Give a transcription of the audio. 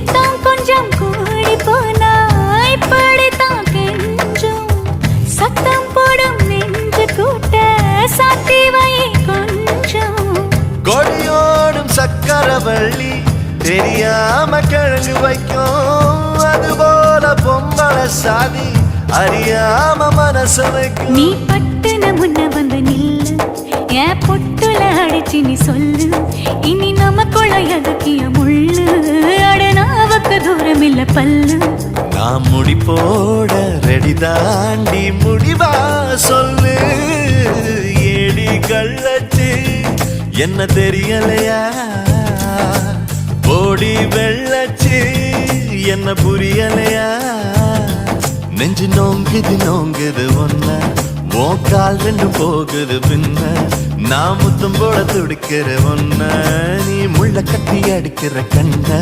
பித்தம் கொஞ்சம் கூடி போனா இப்படித்தான் கெஞ்சும். சத்தம் போடும் நெஞ்சு கூட்ட சாத்தி வை கொஞ்சம். கொடியோடும் சக்கரவள்ளி தெரியாம கிழங்கு வைக்கும். அதுபோல பொம்பளை சாதி அறியாம மனச வைக்கும். நீ பட்டுன முன்ன வந்து நில்லு, என் பொட்டுல அடிச்சு நீ சொல்லு. இனி நமக்குள்ள எதுக்கிய முள்ளு, அடனாவுக்கு தூரம் இல்ல பல்லு. நான் முடி போட ரெடி தாண்டி முடிவா சொல்லு. ஏடி கள்ளச்சு என்ன தெரியலையா, போடி வெள்ளச்சு என்ன புரியலையா. நெஞ்சு நோங்குது நோங்குது ஒன்ன, கால் ரெண்டு போகுது பின்ன. நான் முத்தம் போட துடிக்கிற ஒன்ன, நீ முள்ள கட்டி அடிக்கிற கண்ண.